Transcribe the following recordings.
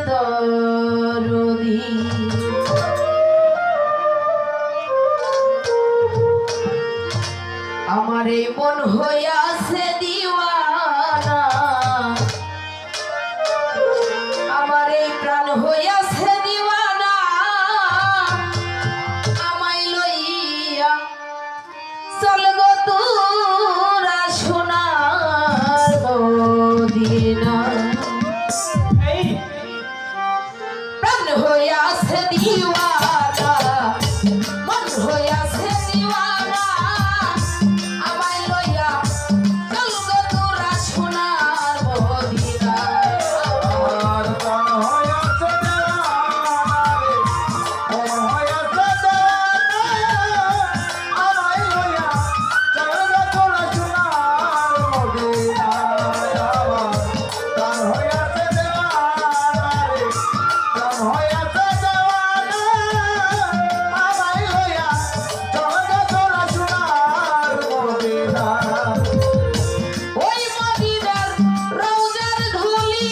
দরদি আমার এই মন হইয়াছে দিওয়ানা আমার এই প্রাণ হইয়াছে দিওয়ানা আমায় লইয়া চল গো তোরা সোনার মদিনা প্রাণ হইয়াছে দিওয়ানা মন হইয়াছে দিওয়ানা আমায় লইয়া চল গো তোরা সোনার মদিনা আর প্রাণ হইয়াছে আমায় লইয়া চল গো তোরা সোনার মদিনা প্রাণ হইয়াছে প্রাণ হইয়াছে আমায় লইয়া চল গো তোরা সোনার মদিনা ওই মদিনার রওজার ধুলি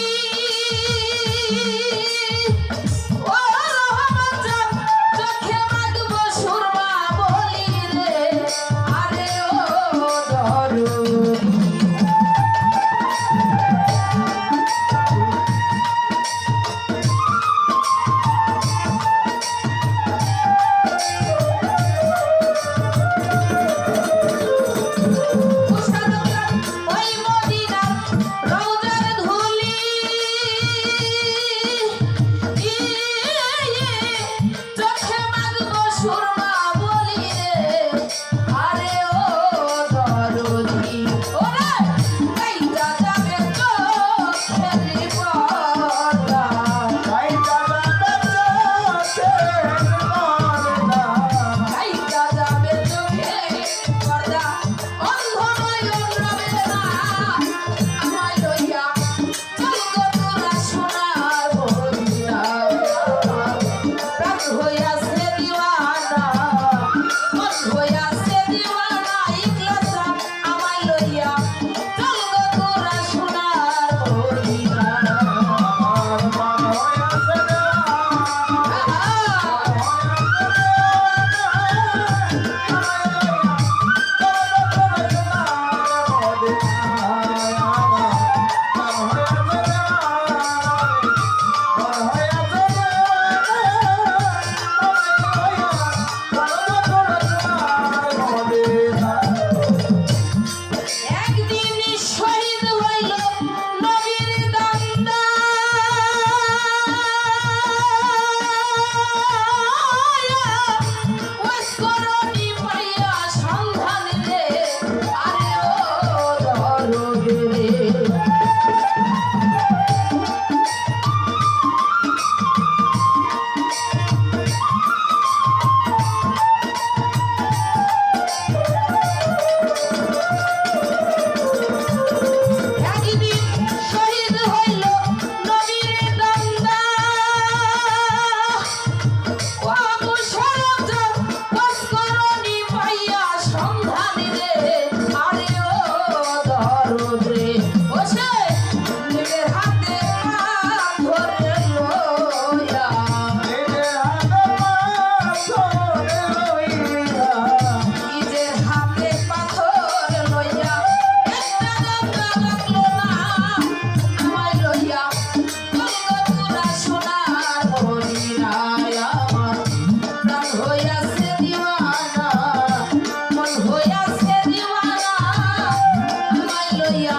ও রহমান চাঁদ চোখে মাগবো সুরমা বলি রে আরে ও দরদি ওই মদিনার রওজার ধুলি চোখে মাগবো সুরমা বলি রে আরে ও দরদি ওরে কাইটা যাবে চোখের পর্দা কাইটা যাবে চোখের পর্দা অন্ধ নয়ন রবে না আমায় লইয়া চল গো তোরা সোনার মদিনা প্রাণ হইয়াছে দিওয়ানা মন হইয়াছে দিওয়ানা ইখলাসা আমায় লইয়া চল গো তোরা সোনার মদিনা একদিন শহীদ হইল নবীর দান্দা ওসকরণী পাইয়া সন্ধান রে আরে ও দরদি রে একদিন শহীদ হইল নবীর দান্দা ও মুশারফ ওসকরণী পাইয়া সন্ধান রে আরে ও দরদ রে ও সে নিজের হাতে ধরে লইয়া নিজের হাতে পাথর লইয়া একটা গঙ্গা লাগলো না আমায় লইয়া চল গো তোরা সোনার মদিনায় আমার প্রাণ হইয়াছে দিওয়ানা মন হইয়াছে দিওয়ানা আমায় লইয়া